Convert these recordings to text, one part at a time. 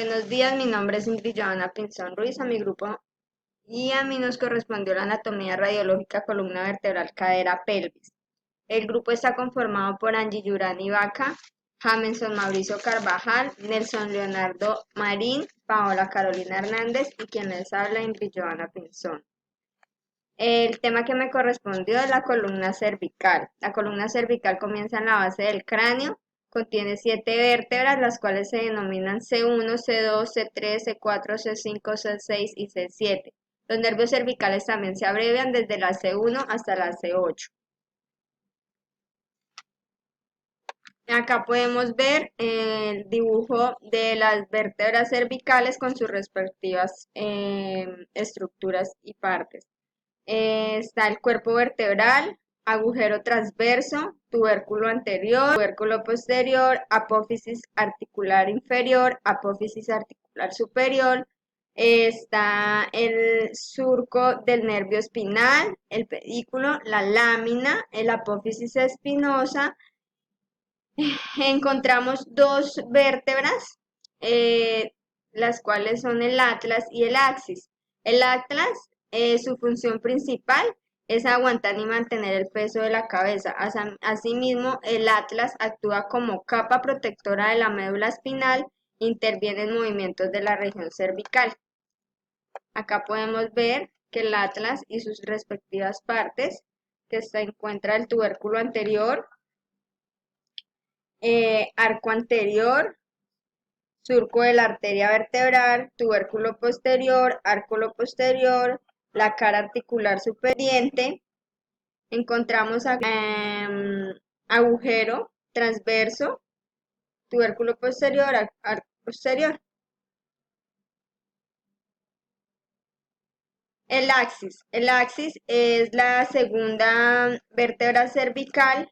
Buenos días, mi nombre es Ingrid Joana Pinzón Ruiz, a mi grupo y a mí nos correspondió la anatomía radiológica columna vertebral cadera pelvis. El grupo está conformado por Angie Yurani Vaca, Jameson Mauricio Carvajal, Nelson Leonardo Marín, Paola Carolina Hernández y quien les habla Ingrid Joana Pinzón. El tema que me correspondió es la columna cervical. La columna cervical comienza en la base del cráneo, contiene 7 vértebras, las cuales se denominan C1, C2, C3, C4, C5, C6 y C7. Los nervios cervicales también se abrevian desde la C1 hasta la C8. Acá podemos ver el dibujo de las vértebras cervicales con sus respectivas estructuras y partes. Está el cuerpo vertebral, agujero transverso, tubérculo anterior, tubérculo posterior, apófisis articular inferior, apófisis articular superior. Está el surco del nervio espinal, el pedículo, la lámina, el apófisis espinosa. Encontramos dos vértebras, las cuales son el atlas y el axis. El atlas, su función principal es aguantar y mantener el peso de la cabeza. Asimismo, el atlas actúa como capa protectora de la médula espinal, interviene en movimientos de la región cervical. Acá podemos ver que el atlas y sus respectivas partes, que se encuentra el tubérculo anterior, arco anterior, surco de la arteria vertebral, tubérculo posterior, árculo posterior, la cara articular superior. Encontramos agujero transverso, tubérculo posterior, arco posterior. El axis es la segunda vértebra cervical,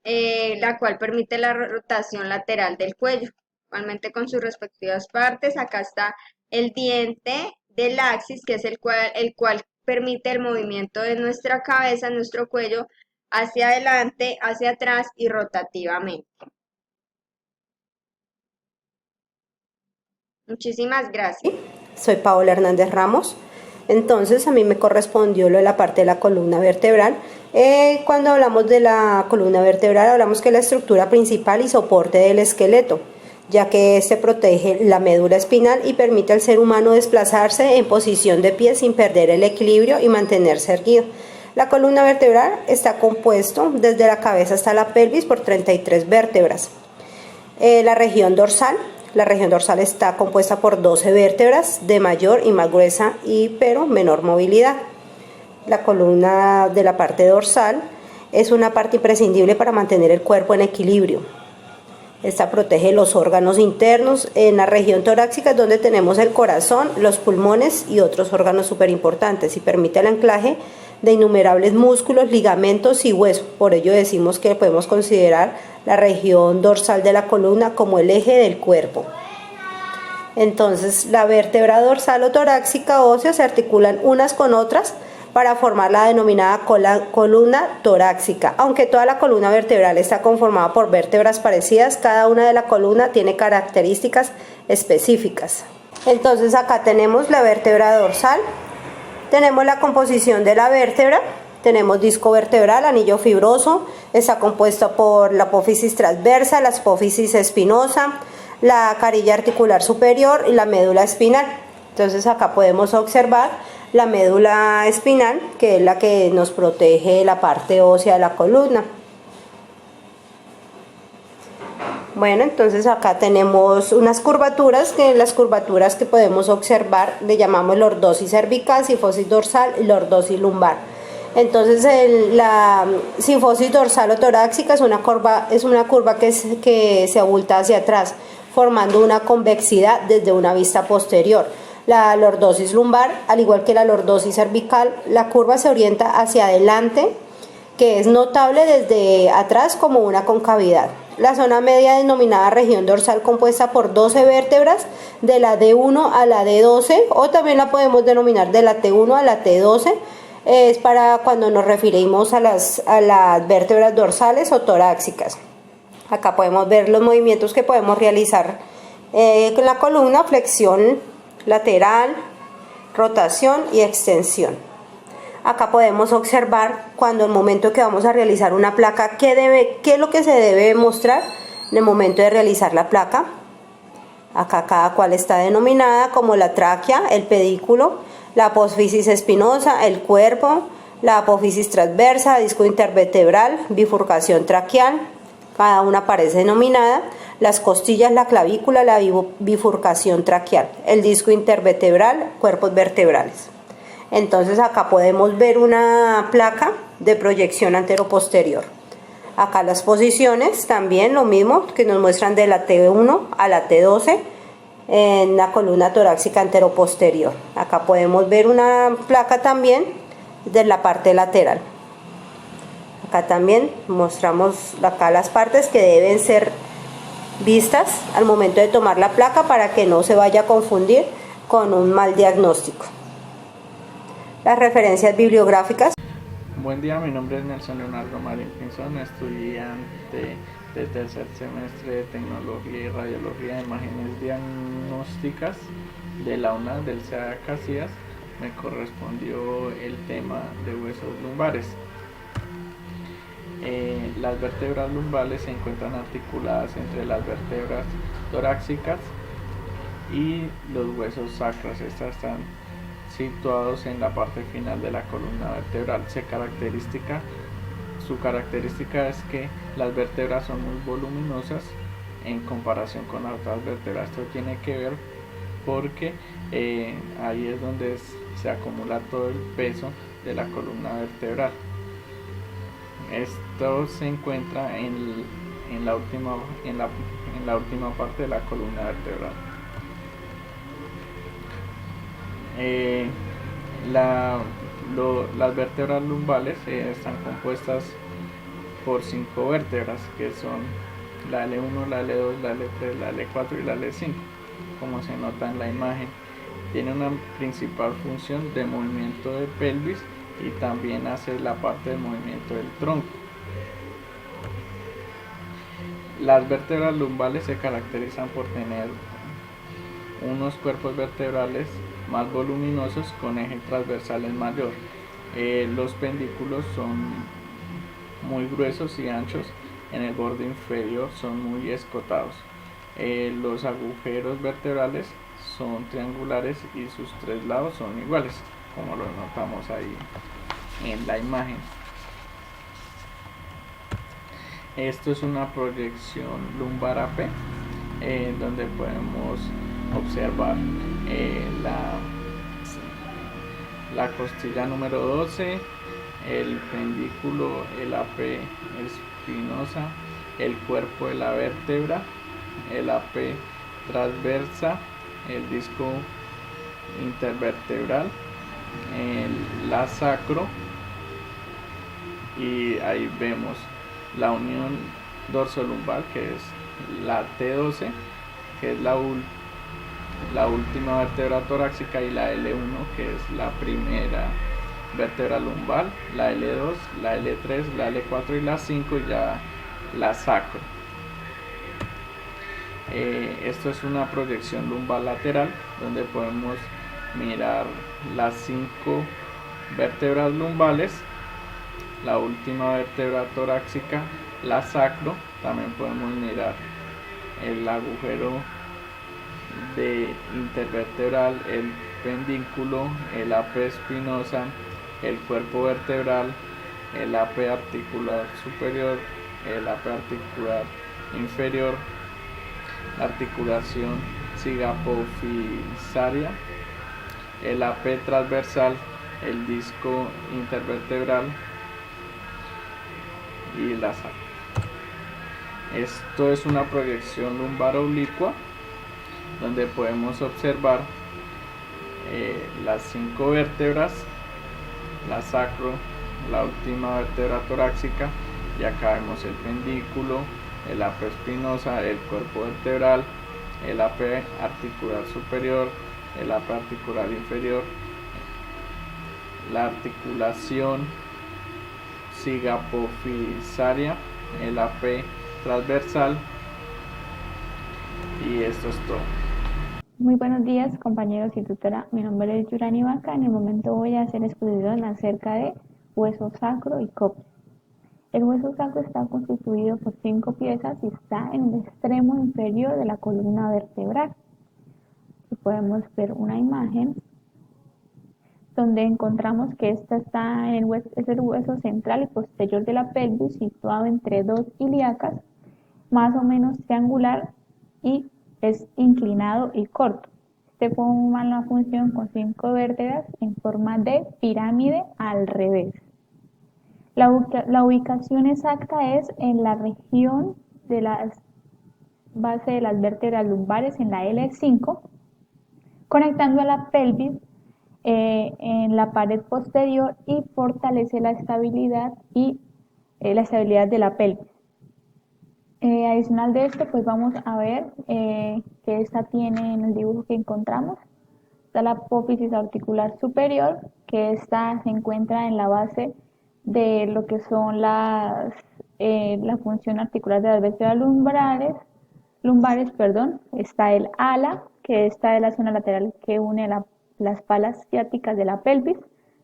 la cual permite la rotación lateral del cuello, igualmente con sus respectivas partes. Acá está el diente del axis, que es el cual permite el movimiento de nuestra cabeza, nuestro cuello, hacia adelante, hacia atrás y rotativamente. Muchísimas gracias. Soy Paola Hernández Ramos. Entonces a mí me correspondió lo de la parte de la columna vertebral. Cuando hablamos de la columna vertebral hablamos que es la estructura principal y soporte del esqueleto, ya que este protege la médula espinal y permite al ser humano desplazarse en posición de pie sin perder el equilibrio y mantenerse erguido. La columna vertebral está compuesto desde la cabeza hasta la pelvis por 33 vértebras. La región dorsal está compuesta por 12 vértebras de mayor y más gruesa pero menor movilidad. La columna de la parte dorsal es una parte imprescindible para mantener el cuerpo en equilibrio. Esta protege los órganos internos. En la región torácica es donde tenemos el corazón, los pulmones y otros órganos súper importantes y permite el anclaje de innumerables músculos, ligamentos y huesos. Por ello decimos que podemos considerar la región dorsal de la columna como el eje del cuerpo. Entonces, la vértebra dorsal o torácica ósea se articulan unas con otras para formar la denominada columna torácica. Aunque toda la columna vertebral está conformada por vértebras parecidas, cada una de la columna tiene características específicas. Entonces, acá tenemos la vértebra dorsal. Tenemos la composición de la vértebra, tenemos disco vertebral, anillo fibroso, está compuesto por la apófisis transversa, la apófisis espinosa, la carilla articular superior y la médula espinal. Entonces acá podemos observar la médula espinal, que es la que nos protege la parte ósea de la columna. Bueno, entonces acá tenemos unas curvaturas, las curvaturas que podemos observar le llamamos lordosis cervical, sifosis dorsal y lordosis lumbar. Entonces la sifosis dorsal o torácica es una curva que se abulta hacia atrás, formando una convexidad desde una vista posterior. La lordosis lumbar, al igual que la lordosis cervical, la curva se orienta hacia adelante, que es notable desde atrás como una concavidad. La zona media denominada región dorsal, compuesta por 12 vértebras de la D1 a la D12, o también la podemos denominar de la T1 a la T12, es para cuando nos referimos a las vértebras dorsales o torácicas. Acá podemos ver los movimientos que podemos realizar Con la columna, flexión lateral, rotación y extensión. Acá podemos observar cuando el momento que vamos a realizar una placa, qué es lo que se debe mostrar en el momento de realizar la placa. Acá cada cual está denominada como la tráquea, el pedículo, la apófisis espinosa, el cuerpo, la apófisis transversa, disco intervertebral, bifurcación traqueal, cada una aparece denominada, las costillas, la clavícula, la bifurcación traqueal, el disco intervertebral, cuerpos vertebrales. Entonces acá podemos ver una placa de proyección anteroposterior. Acá las posiciones también lo mismo que nos muestran de la T1 a la T12 en la columna torácica anteroposterior. Acá podemos ver una placa también de la parte lateral. Acá también mostramos acá las partes que deben ser vistas al momento de tomar la placa para que no se vaya a confundir con un mal diagnóstico. Las referencias bibliográficas. Buen día, mi nombre es Nelson Leonardo Marín Pinzón, estudiante del tercer semestre de Tecnología y Radiología de Imágenes Diagnósticas de la UNAM del CEA Casillas. Me correspondió el tema de huesos lumbares. Las vértebras lumbales se encuentran articuladas entre las vértebras torácicas y los huesos sacros. Estas están situados en la parte final de la columna vertebral. Su característica es que las vértebras son muy voluminosas en comparación con otras vértebras. Esto tiene que ver porque ahí es donde se acumula todo el peso de la columna vertebral. Esto se encuentra en la última parte de la columna vertebral. Las vértebras lumbales están compuestas por 5 vértebras, que son la L1, la L2, la L3, la L4 y la L5, como se nota en la imagen. Tiene una principal función de movimiento de pelvis y también hace la parte de movimiento del tronco. Las vértebras lumbales se caracterizan por tener unos cuerpos vertebrales más voluminosos con eje transversales mayor. Los pendículos son muy gruesos y anchos, en el borde inferior son muy escotados. Los agujeros vertebrales son triangulares y sus 3 lados son iguales, como lo notamos ahí en la imagen. Esto es una proyección lumbar AP, donde podemos observar la costilla número 12, el pendículo, el AP espinosa, el cuerpo de la vértebra, el AP transversa, el disco intervertebral, la sacro, y ahí vemos la unión dorsolumbar, que es la T12, que es la última vértebra torácica, y la L1, que es la primera vértebra lumbar, la L2, la L3, la L4 y la 5, y ya la sacro. Esto es una proyección lumbar lateral, donde podemos mirar las 5 vértebras lumbales, la última vértebra torácica, la sacro. También podemos mirar el agujero intervertebral, el pendículo, el AP espinosa, el cuerpo vertebral, el AP articular superior, el AP articular inferior, la articulación cigapofisaria, el AP transversal, el disco intervertebral y la sacro. Esto es una proyección lumbar oblicua, donde podemos observar las 5 vértebras, la sacro, la última vértebra torácica, y acá vemos el pendículo, el AP espinosa, el cuerpo vertebral, el AP articular superior, el AP articular inferior, la articulación cigapofisaria, el AP transversal Y esto es todo. Muy buenos días, compañeros y tutora. Mi nombre es Yurani Vaca. En el momento voy a hacer exposición acerca de hueso sacro y coxis. El hueso sacro está constituido por 5 piezas y está en el extremo inferior de la columna vertebral. Aquí podemos ver una imagen donde encontramos que esta está en es el hueso central y posterior de la pelvis, situado entre dos ilíacas, más o menos triangular, y es inclinado y corto. Este forma una función con 5 vértebras en forma de pirámide al revés. La ubicación exacta es en la región de la base de las vértebras lumbares en la L5, conectando a la pelvis en la pared posterior, y fortalece la estabilidad de la pelvis. Adicional de esto, pues vamos a ver que esta tiene en el dibujo que encontramos. Está la apófisis articular superior, que esta se encuentra en la base de lo que son la función articular de las vértebras lumbares, perdón. Está el ala, que está de la zona lateral que une las palas ciáticas de la pelvis.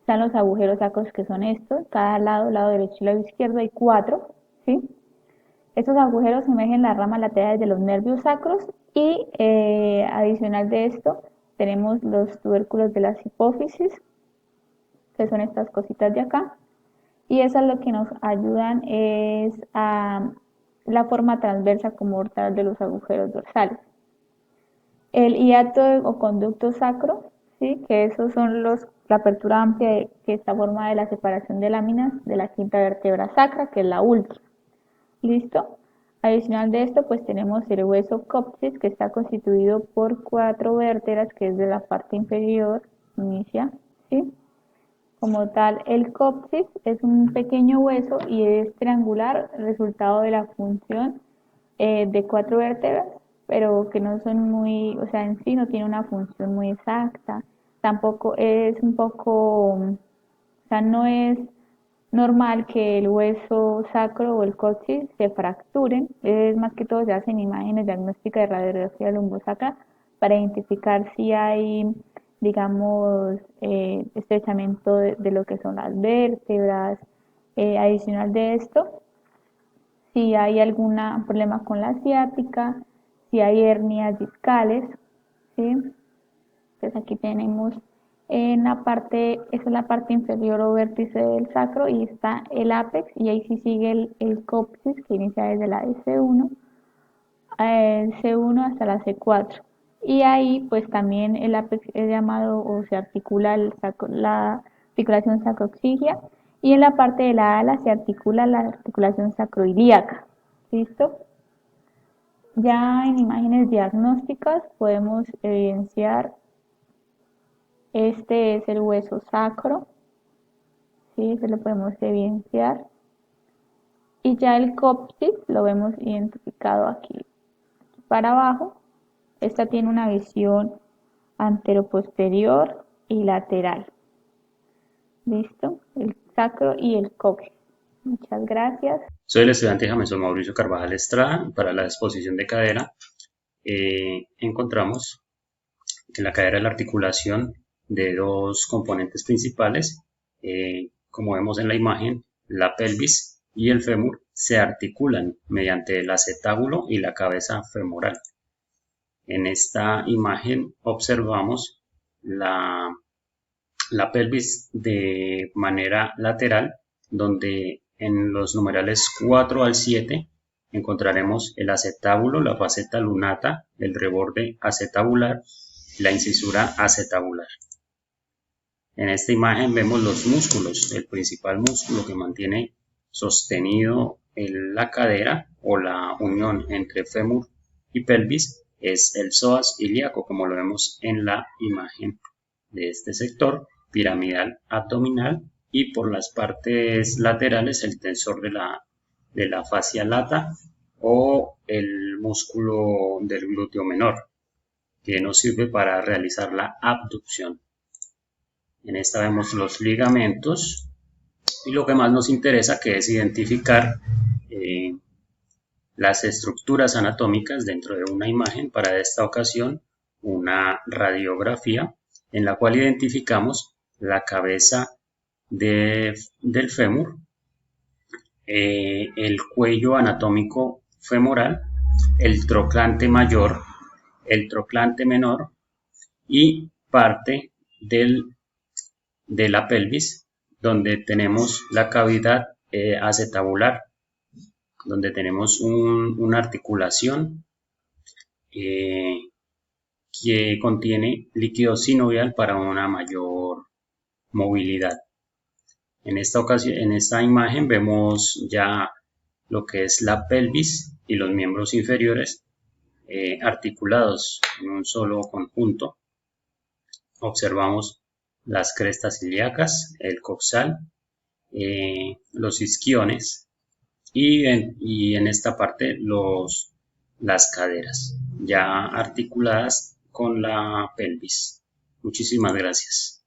Están los agujeros sacros, que son estos, cada lado derecho y lado izquierdo hay 4, ¿sí? Estos agujeros emergen las ramas laterales de los nervios sacros y adicional de esto tenemos los tubérculos de las hipófisis, que son estas cositas de acá, y esas lo que nos ayudan es a la forma transversa como orbital de los agujeros dorsales. El hiato o conducto sacro, ¿sí? Que esos son la apertura amplia que está formada de la separación de láminas de la quinta vértebra sacra, que es la última. ¿Listo? Adicional de esto, pues tenemos el hueso coxis, que está constituido por 4 vértebras, que es de la parte inferior, inicia, ¿sí? Como tal, el coxis es un pequeño hueso y es triangular, resultado de la función de 4 vértebras, pero que no son muy, o sea, en sí no tiene una función muy exacta. Tampoco es un poco, o sea, no es normal que el hueso sacro o el coxis se fracturen. Es más que todo se hacen imágenes diagnósticas de radiografía lumbosacra para identificar si hay, digamos, estrechamiento de lo que son las vértebras. Adicional de esto, si hay algún problema con la ciática, si hay hernias discales, ¿sí? Entonces aquí tenemos en la parte, esa es la parte inferior o vértice del sacro, y está el ápex, y ahí sí sigue el coxis, que inicia desde la C1, C1 hasta la C4. Y ahí pues también el ápex es llamado, o se articula la articulación sacroxigia, y en la parte de la ala se articula la articulación sacroilíaca. ¿Listo? Ya en imágenes diagnósticas podemos evidenciar, este es el hueso sacro, ¿sí? Se lo podemos evidenciar. Y ya el coxis lo vemos identificado aquí para abajo. Esta tiene una visión anteroposterior y lateral. ¿Listo? El sacro y el coxis. Muchas gracias. Soy el estudiante Jameson Mauricio Carvajal Estrada. Para la exposición de cadera encontramos que la cadera es la articulación de 2 componentes principales. Como vemos en la imagen, la pelvis y el fémur se articulan mediante el acetábulo y la cabeza femoral. En esta imagen observamos la pelvis de manera lateral, donde en los numerales 4 al 7 encontraremos el acetábulo, la faceta lunata, el reborde acetabular, la incisura acetabular. En esta imagen vemos los músculos. El principal músculo que mantiene sostenido la cadera o la unión entre fémur y pelvis es el psoas ilíaco, como lo vemos en la imagen de este sector piramidal abdominal, y por las partes laterales el tensor de la fascia lata o el músculo del glúteo menor, que nos sirve para realizar la abducción. En esta vemos los ligamentos y lo que más nos interesa, que es identificar las estructuras anatómicas dentro de una imagen, para esta ocasión una radiografía en la cual identificamos la cabeza del fémur, el cuello anatómico femoral, el troclante mayor, el troclante menor y parte de la pelvis, donde tenemos la cavidad acetabular, donde tenemos una articulación que contiene líquido sinovial para una mayor movilidad. En esta ocasión, en esta imagen vemos ya lo que es la pelvis y los miembros inferiores articulados en un solo conjunto. Observamos las crestas ilíacas, el coxal, los isquiones y en esta parte las caderas ya articuladas con la pelvis. Muchísimas gracias.